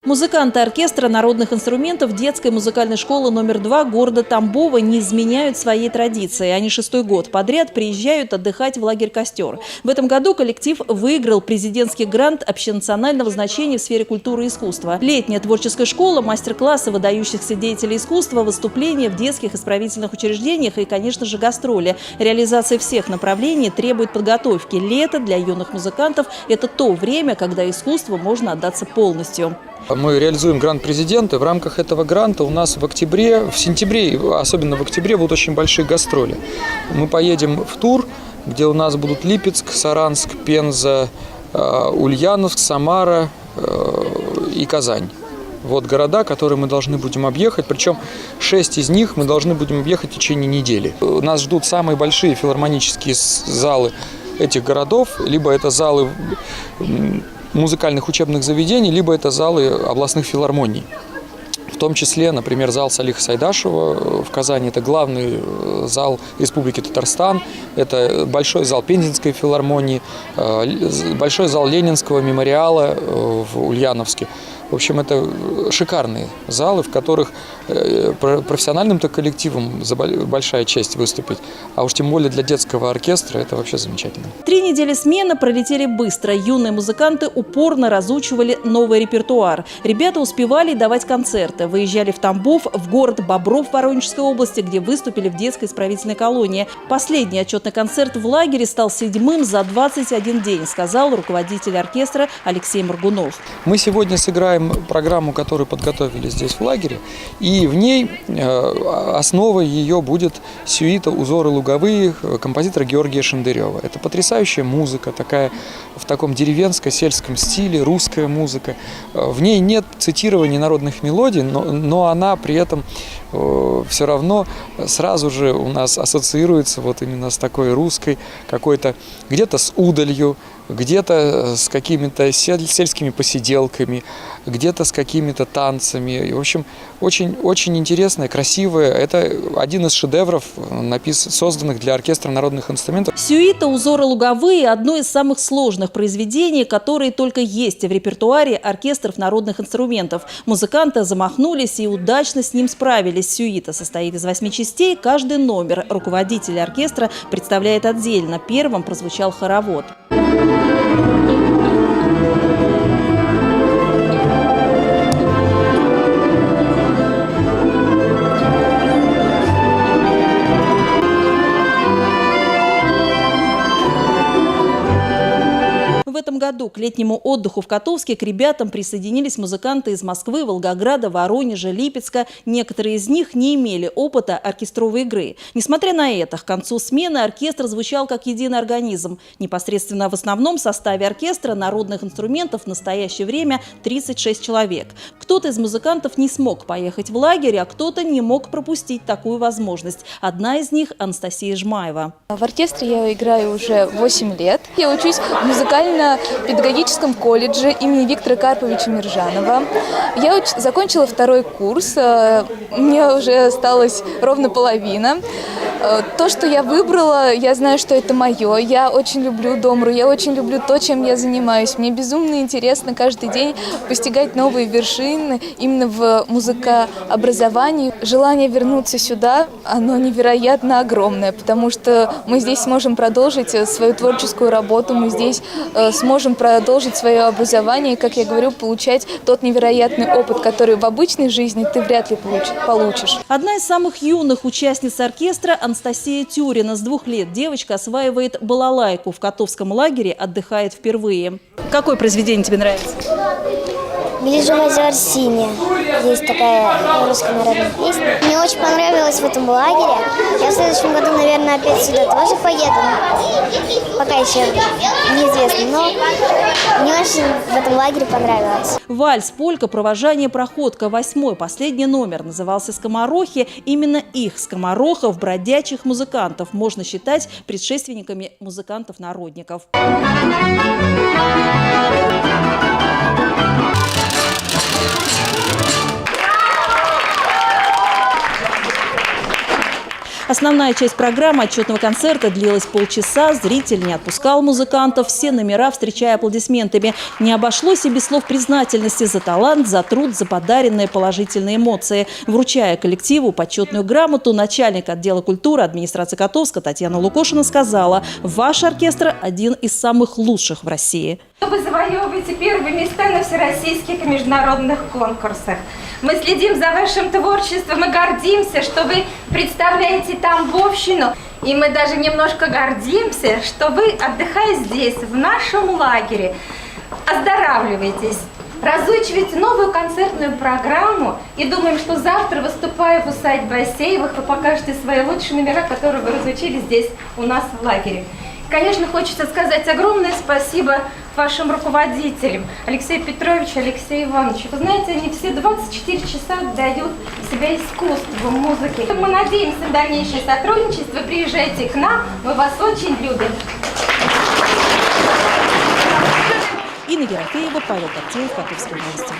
Музыканты оркестра народных инструментов детской музыкальной школы номер 2 города Тамбова не изменяют своей традиции. Они 6-й год подряд приезжают отдыхать в лагерь «Костер». В этом году коллектив выиграл президентский грант общенационального значения в сфере культуры и искусства. Летняя творческая школа, мастер-классы выдающихся деятелей искусства, выступления в детских исправительных учреждениях и, конечно же, гастроли. Реализация всех направлений требует подготовки. Лето для юных музыкантов – это то время, когда искусству можно отдаться полностью. Мы реализуем грант президента. В рамках этого гранта у нас в сентябре, особенно в октябре, будут очень большие гастроли. Мы поедем в тур, где у нас будут Липецк, Саранск, Пенза, Ульяновск, Самара и Казань. Вот города, которые мы должны будем объехать, причем 6 из них мы должны будем объехать в течение недели. Нас ждут самые большие филармонические залы этих городов, либо это залы музыкальных учебных заведений, либо это залы областных филармоний. В том числе, например, зал Салиха Сайдашева в Казани. Это главный зал Республики Татарстан. Это большой зал Пензенской филармонии, большой зал Ленинского мемориала в Ульяновске. В общем, это шикарные залы, в которых профессиональным-то коллективам большая честь выступить. А уж тем более для детского оркестра это вообще замечательно. 3 недели смены пролетели быстро. Юные музыканты упорно разучивали новый репертуар. Ребята успевали давать концерты. Выезжали в Тамбов, в город Бобров Воронежской области, где выступили в детской исправительной колонии. Последний отчетный концерт в лагере стал 7-м за 21 день, сказал руководитель оркестра Алексей Моргунов. Мы сегодня сыграем программу, которую подготовили здесь в лагере, и в ней основой ее будет сюита «Узоры луговые» композитора Георгия Шендерева. Это потрясающая музыка, такая в таком деревенско-сельском стиле, русская музыка. В ней нет цитирования народных мелодий, но она при этом все равно сразу же у нас ассоциируется вот именно с такой русской, какой-то где-то с удалью, где-то с какими-то сельскими посиделками, где-то с какими-то танцами. И, в общем, очень интересное, красивое. Это один из шедевров, созданных для оркестра народных инструментов. Сюита «Узоры луговые» – одно из самых сложных произведений, которые только есть в репертуаре оркестров народных инструментов. Музыканты замахнулись и удачно с ним справились. Сюита состоит из 8 частей, каждый номер руководитель оркестра представляет отдельно. Первым прозвучал хоровод. В этом году к летнему отдыху в Котовске к ребятам присоединились музыканты из Москвы, Волгограда, Воронежа, Липецка. Некоторые из них не имели опыта оркестровой игры. Несмотря на это, к концу смены оркестр звучал как единый организм. Непосредственно в основном составе оркестра народных инструментов в настоящее время 36 человек. Кто-то из музыкантов не смог поехать в лагерь, а кто-то не мог пропустить такую возможность. Одна из них – Анастасия Жмаева. В оркестре я играю уже 8 лет. Я учусь в музыкально-педагогическом колледже имени Виктора Карповича Миржанова. Я закончила 2-й курс, мне уже осталось ровно половина. То, что я выбрала, я знаю, что это мое. Я очень люблю домру, я очень люблю то, чем я занимаюсь. Мне безумно интересно каждый день постигать новые вершины именно в музыкообразовании. Желание вернуться сюда, оно невероятно огромное, потому что мы здесь сможем продолжить свою творческую работу, мы здесь сможем продолжить свое образование, как я говорю, получать тот невероятный опыт, который в обычной жизни ты вряд ли получишь. Одна из самых юных участниц оркестра – Анастасия Тюрина. С 2 лет девочка осваивает балалайку. В Котовском лагере отдыхает впервые. Какое произведение тебе нравится? «Гляжу в озер синие». Есть такая русская народная песня. Мне очень понравилось в этом лагере. Я в следующем году, наверное, опять сюда тоже поеду. Пока еще неизвестно, но мне очень в этом лагере понравилось. Вальс, полька, провожание, проходка. 8-й, последний номер, назывался «Скоморохи». Именно их, скоморохов, бродячих музыкантов, можно считать предшественниками музыкантов-народников. Основная часть программы отчетного концерта длилась полчаса. Зритель не отпускал музыкантов, все номера встречая аплодисментами. Не обошлось и без слов признательности за талант, за труд, за подаренные положительные эмоции. Вручая коллективу почетную грамоту, начальник отдела культуры администрации Котовска Татьяна Лукошина сказала: «Ваш оркестр один из самых лучших в России». Вы завоевываете первые места на всероссийских и международных конкурсах. Мы следим за вашим творчеством и гордимся, что вы представляете Тамбовщину. И мы даже немножко гордимся, что вы, отдыхая здесь, в нашем лагере, оздоравливаетесь, разучиваете новую концертную программу и думаем, что завтра, выступая в усадьбе Асеевых, вы покажете свои лучшие номера, которые вы разучили здесь у нас в лагере. Конечно, хочется сказать огромное спасибо вашим руководителям, Алексею Петровичу, Алексею Ивановичу. Вы знаете, они все 24 часа отдают себя искусству, музыке. Мы надеемся на дальнейшее сотрудничество. Приезжайте к нам, мы вас очень любим. Инна Ерофеева, Павел Коптеев, Котовские новости.